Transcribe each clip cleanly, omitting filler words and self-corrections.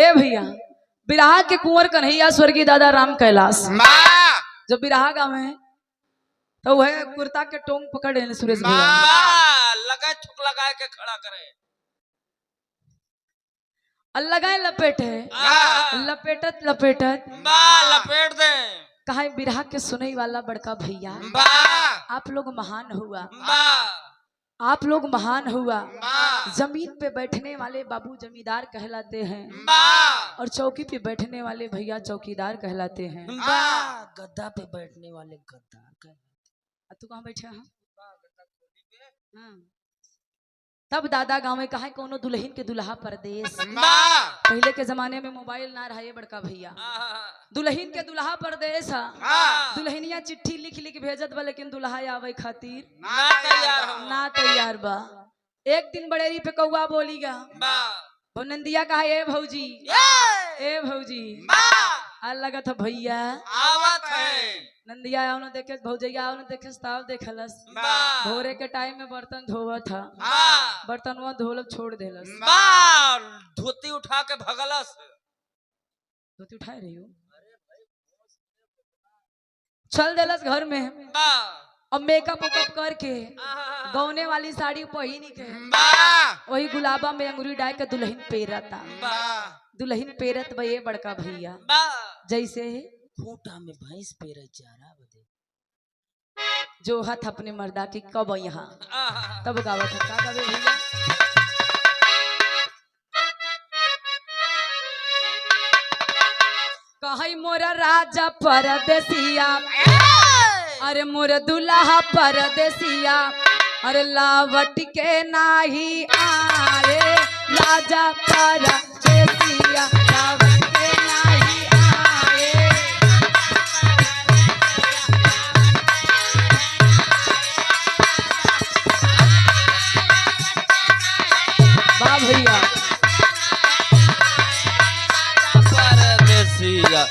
ए भैया बिरहा के कुंवर कन्हैया स्वर्गीय दादा राम कैलाश जब बिरहा गावे तो वह कुर्ता के टोंग पकड़े सुरेश भैया लगा छुक लगा के खड़ा करे लगाए लपेटे लपेटत लपेटत लपेट दे कहा बिरहा के सुनई वाला बड़का भैया आप लोग महान हुआ आप लोग महान हुआ। जमीन पे बैठने वाले बाबू जमींदार कहलाते हैं और चौकी पे बैठने वाले भैया चौकीदार कहलाते हैं। गद्दा पे बैठने वाले गद्दार कहलाते। तू कहाँ बैठा है? तब दादा गाँव में कहा कोनो दुल्हन के दुल्हा परदेश। पहले के जमाने में मोबाइल ना रहा बड़का भैया, दुल्हन के दुल्हा परदेश दुल्हनिया चिट्ठी लिख लिख भेजत बा लेकिन दुल्हा आवे खातिर ना तैयार बा। एक दिन बड़ेरी पे कौआ बोलीगा नंदिया कहा ए भौजी ए भौजी लगा था भैया आवत है। नंदिया आओ न देखे भौजैया आओ न देखे ताव देखलस भोरे के टाइम में बर्तन धोवा था बर्तन वो धोलब छोड़ देलस धोती उठा के भगलस। धोती उठाए रही हो चल देलस घर में। अब मेकअप उकअप करके गौने वाली साड़ी पहनी के वही गुलाबा में अंगूरी डाल के दुल्हन पेरता दुल्हन पेरत बे बड़का भैया जैसे खूंटा में भैंस पेरे चारा बदे जो हाथ अपने मर्दा की कब यहाँ तब गावत है का गावे भैया कहीं मोरा राजा परदेसिया अरे मोर दुल्हा परदेसिया अरे लावट के नाही आए राजा परदेसिया लावट के नाही आए। वाह भैया परदेसिया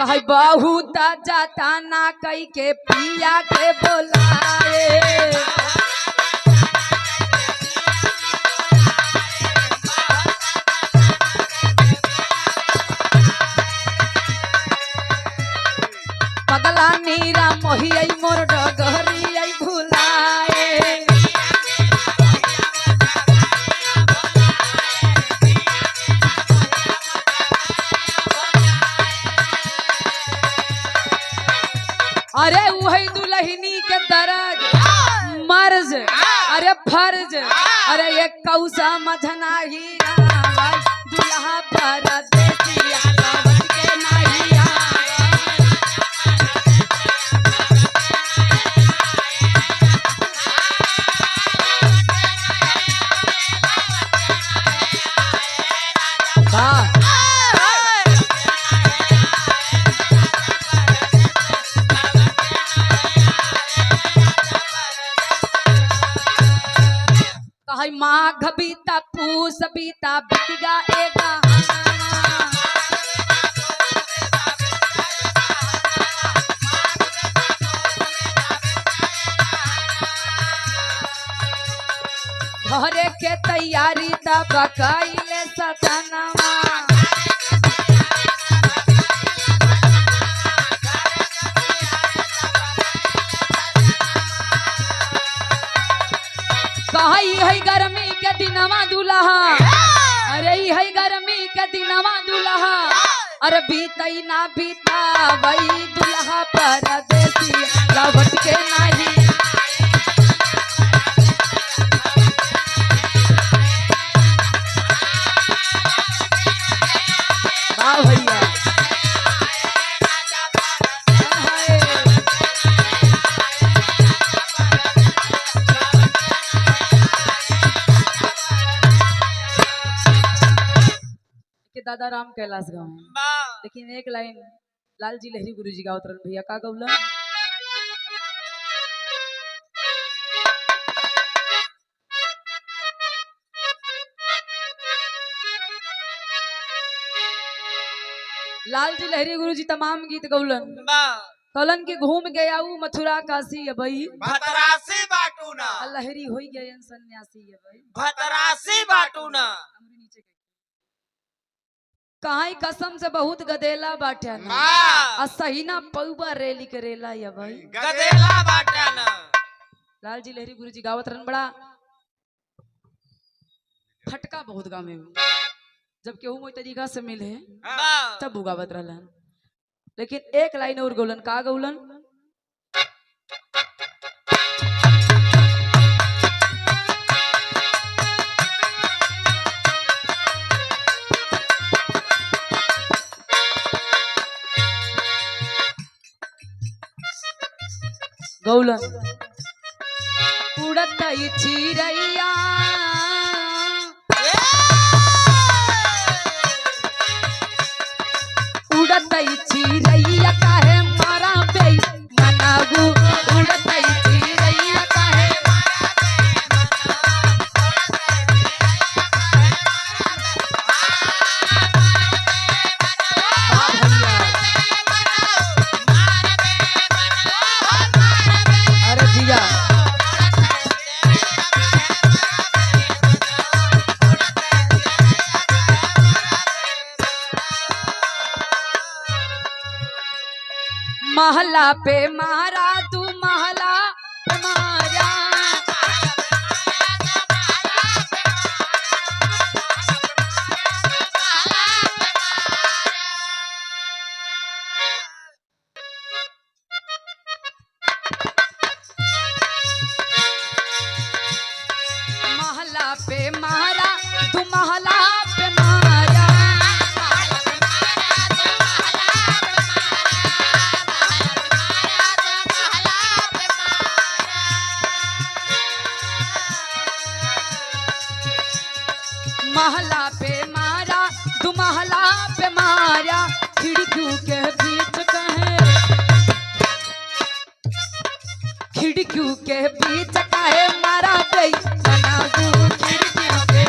कहीं बहुत जाता ना कई के पिया के बोलाए पगला नीरा मोहिया मोर डगरिया भुलाए अरे वही दुल्हनी के दर्द मर्ज अरे फर्ज अरे ये कौसा मझना ही दुल्हा परदेसिया लावट के नाही आए। वाह कहीं माघ बीता पूस बीता बीतगा एगा घरे के तैयारी तब कैले सजनवा कही है गर्मी के दिनवा दुल्हा अरे है गर्मी के दिनवा दुल्हा अरे बीतई ना बीता वही दुल्हा परदेसी लावट के नाही। वाह भैया दादा राम कैलाश गाँव है लेकिन एक लाइन लाल जी लहरी गुरु जी का उतरन भैया का गौला लाल जी लहरी गुरु जी तमाम गीत गौलन कलन के घूम गया ऊ मथुरा काशी अबई भतरासी बाटू ना लहरी हो गए सन्यासी अबई भतरासी बाटू ना कहाई कसम से बहुत गदेला बाटे ना माँ सही ना पौबा रेली करेला अबई गदेला बाटा ना लाल जी लहरी गुरु जी गावत रहन बड़ा फटका बहुत गाँव में जब केहू मोई तरीका से मिले तब वो गावत रहलन लेकिन एक लाइन और गौलन का गौलन गौलन उड़त चिड़ैया उड़त चिड़ैया काहे मारा बे मनागू उड़त चिड़ैया काहे अरे जिया महला पे मारा तू महला पे मारा महला पे मारा तू महला पे मारा महला पे मारा तू महला पे मारा खिड़कियों के बीच कहे खिड़कियों के बीच कहे मारा गई बनागू खिड़कियों के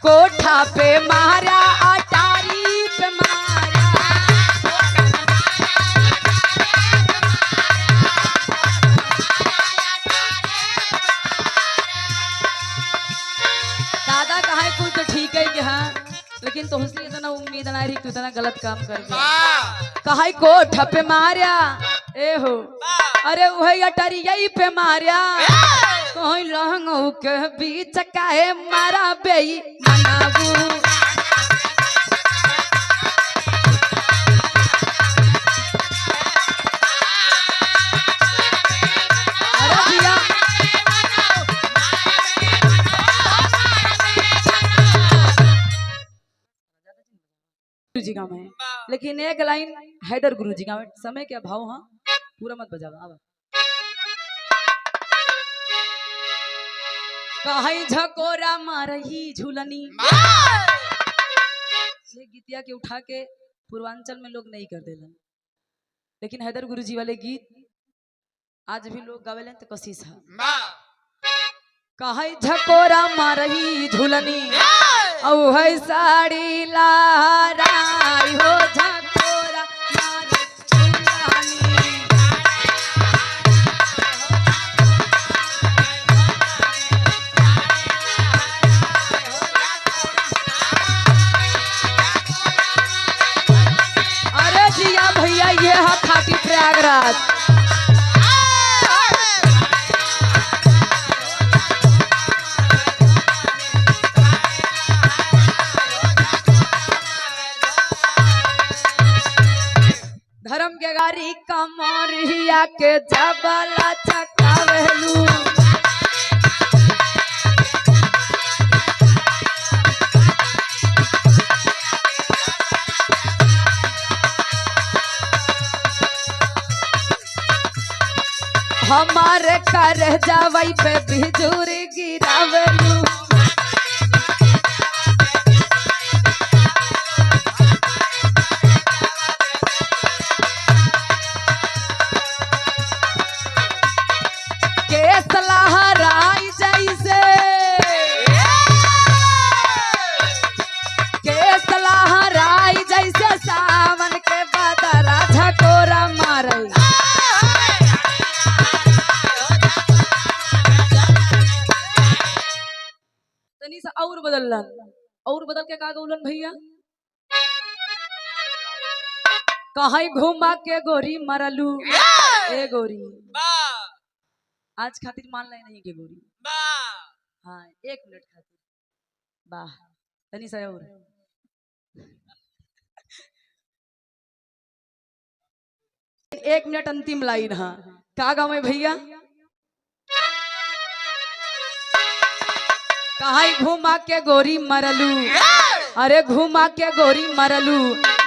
कोठा पे मारा अटारी पे मारा दादा कहा कुल तो ठीक है कि हाँ लेकिन तो उससे इतना उम्मीद ना रही तू इतना गलत काम कर दिया कहा कोठा पे मारा ए हो अरे वही अटारी यही पे मारा कोई लहंगों के बीच काहे मारा बेई मनागू अरे भैया गुरु जी गाँव में लेकिन एक लाइन हैदर गुरु जी गाँव में समय के अभाव हाँ पूरा मत बजावा अब कहीं झकोरा मारही झूलनी ये गीतिया के उठा के पूर्वांचल में लोग नहीं कर देलन लेकिन हैदर गुरु जी वाले गीत आज भी लोग गावेलन तो कोशिश है कहीं झकोरा मारही झूलनी औ है साड़ी लहराई हो झकोरा मारही झूलनी भैया ये है खाटी प्रयागराज धर्म के गाड़ी कमरिया के जबला चकावेलू हमारे कर जावई पे बिजूर गिरावेलू और बदलन, और बदल के का गौलन भैया, कहाँ घुमा के गोरी मरलू ए गोरी, आज खातिर मान लाई नहीं के गोरी, हाँ 1 मिनट खातिर, वाह तनी सा और 1 मिनट अंतिम लाइन। हाँ का गाँव में भैया, कहाँ घुमा के गोरी मरलू, अरे घुमा के गोरी मरलू,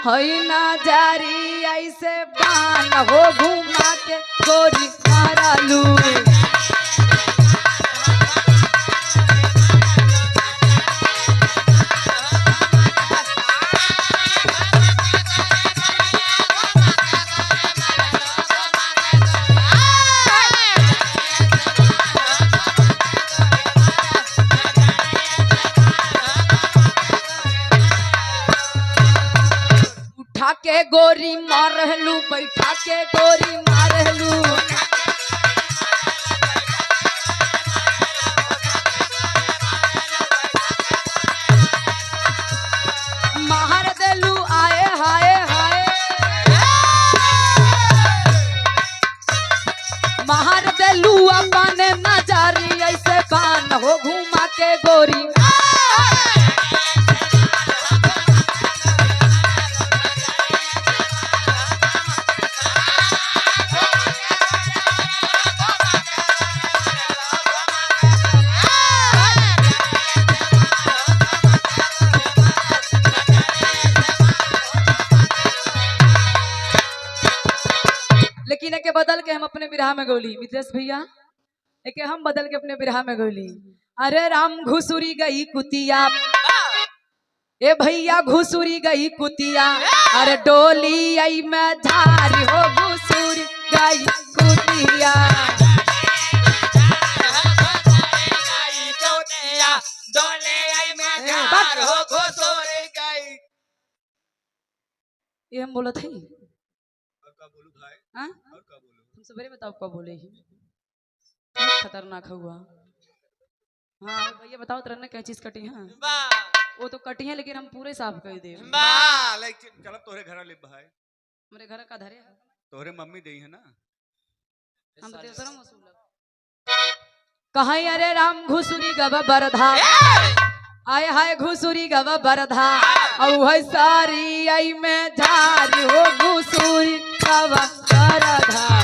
हई ना जारी ऐसे बान हो, घुमा के गोरी मरलू। उठा के गोरी मारलू, बैठा के गोरी मारलू, मार देलू आए हाय हाय, मार देलू अपने नजारी ऐसे बान हो, घुमा के गोरी। लेकिन एके बदल के हम अपने बिरहा में गोली, मित्रेश भैया एके हम बदल के अपने बिरहा में गोली, अरे राम घुसुरी गई कुतिया, ए भैया घुसुरी गई कुतिया, अरे डोली आई में झारी हो, घुसुरी गई कुतिया। ये हम बोला थे, हाँ तुम सवेरे बताओ कब बोले ही, खतरनाक हुआ। हाँ भैया बताओ तरह क्या चीज कटी है, वो तो कटी है लेकिन हम पूरे साफ कर दे। लेकिन चलो तोरे घर ले भाई, मेरे घर का धरे तोरे मम्मी दई है ना, हम तो दूसरा मसूल कहाँ, अरे राम घुसुरी गवा बरधा, आय हाय घुसुरी गवा बरधा, औ है सारी आई में झारी हो, घुसुरी गवा बरधा।